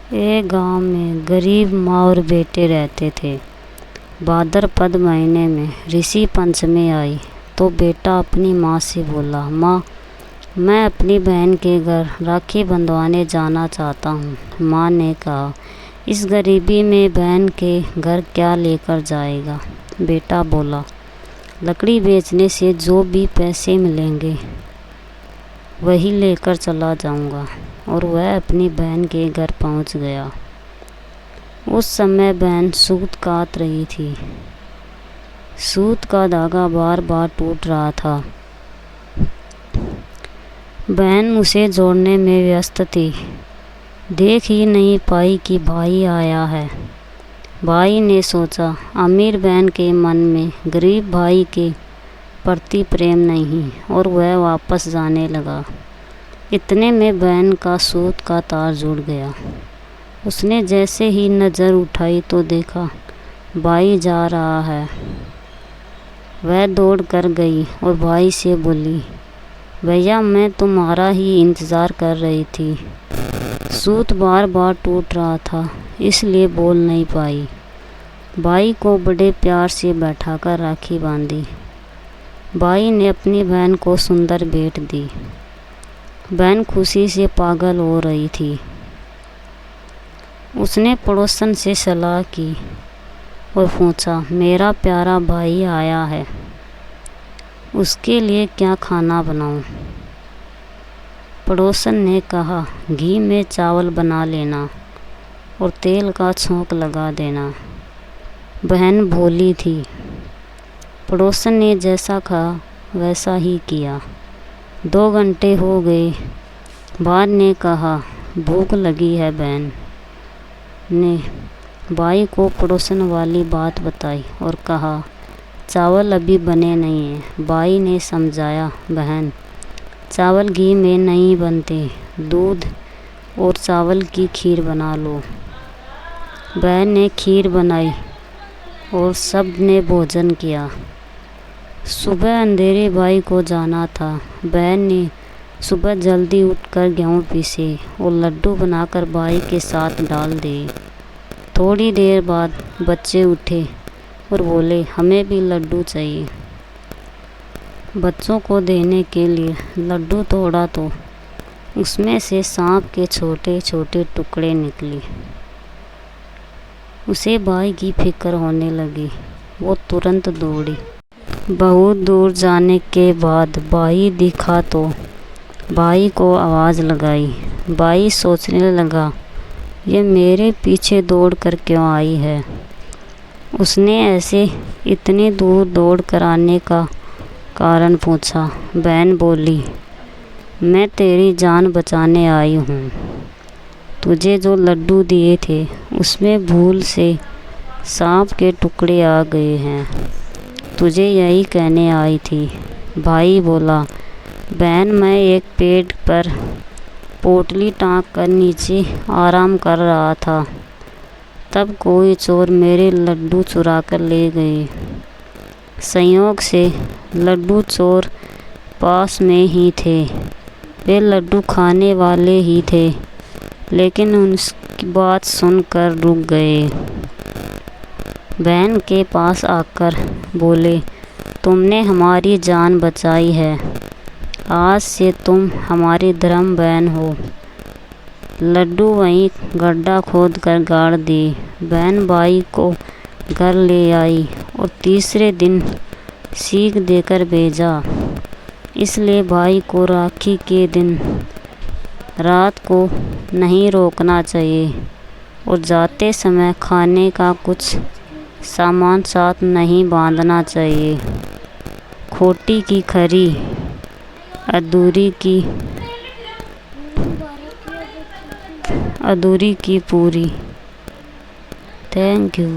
एक गांव में गरीब माँ और बेटे रहते थे। भाद्रपद महीने में ऋषि पंचमी आई तो बेटा अपनी माँ से बोला, माँ मैं अपनी बहन के घर राखी बंधवाने जाना चाहता हूँ। माँ ने कहा, इस गरीबी में बहन के घर क्या लेकर जाएगा। बेटा बोला, लकड़ी बेचने से जो भी पैसे मिलेंगे वही लेकर चला जाऊंगा। और वह अपनी बहन के घर पहुंच गया। उस समय बहन सूत काट रही थी। सूत का धागा बार बार टूट रहा था। बहन उसे जोड़ने में व्यस्त थी। देख ही नहीं पाई कि भाई आया है। भाई ने सोचा, अमीर बहन के मन में गरीब भाई के प्रति प्रेम नहीं, और वह वापस जाने लगा। इतने में बहन का सूत का तार जुड़ गया। उसने जैसे ही नज़र उठाई तो देखा भाई जा रहा है। वह दौड़ कर गई और भाई से बोली, भैया मैं तुम्हारा ही इंतज़ार कर रही थी। सूत बार बार टूट रहा था इसलिए बोल नहीं पाई। भाई को बड़े प्यार से बैठाकर राखी बांधी। भाई ने अपनी बहन को सुंदर भेंट दी। बहन खुशी से पागल हो रही थी। उसने पड़ोसन से सलाह की और पूछा, मेरा प्यारा भाई आया है, उसके लिए क्या खाना बनाऊं। पड़ोसन ने कहा, घी में चावल बना लेना और तेल का छौंक लगा देना। बहन भोली थी। पड़ोसन ने जैसा कहा वैसा ही किया। 2 घंटे हो गए। बाद ने कहा, भूख लगी है। बहन ने भाई को पड़ोसन वाली बात बताई और कहा, चावल अभी बने नहीं हैं। भाई ने समझाया, बहन चावल घी में नहीं बनते, दूध और चावल की खीर बना लो। बहन ने खीर बनाई और सब ने भोजन किया। सुबह अंधेरे भाई को जाना था। बहन ने सुबह जल्दी उठकर गेहूँ पीसे और लड्डू बनाकर भाई के साथ डाल दिए। थोड़ी देर बाद बच्चे उठे और बोले, हमें भी लड्डू चाहिए। बच्चों को देने के लिए लड्डू तोड़ा तो उसमें से सांप के छोटे छोटे टुकड़े निकले। उसे भाई की फिक्र होने लगी। वो तुरंत दौड़ी। बहुत दूर जाने के बाद भाई दिखा तो भाई को आवाज़ लगाई। भाई सोचने लगा, ये मेरे पीछे दौड़ कर क्यों आई है। उसने ऐसे इतनी दूर दौड़ कर आने का कारण पूछा। बहन बोली, मैं तेरी जान बचाने आई हूँ। तुझे जो लड्डू दिए थे उसमें भूल से सांप के टुकड़े आ गए हैं। तुझे यही कहने आई थी। भाई बोला, बहन मैं एक पेड़ पर पोटली टांग कर नीचे आराम कर रहा था, तब कोई चोर मेरे लड्डू चुरा कर ले गए। संयोग से लड्डू चोर पास में ही थे। वे लड्डू खाने वाले ही थे, लेकिन उनकी बात सुनकर रुक गए। बहन के पास आकर बोले, तुमने हमारी जान बचाई है, आज से तुम हमारी धर्म बहन हो। लड्डू वहीं गड्ढा खोद कर गाड़ दी। बहन भाई को घर ले आई और तीसरे दिन सीख देकर भेजा। इसलिए भाई को राखी के दिन रात को नहीं रोकना चाहिए और जाते समय खाने का कुछ सामान साथ नहीं बांधना चाहिए। खोटी की खरी, अधूरी की पूरी। Thank you.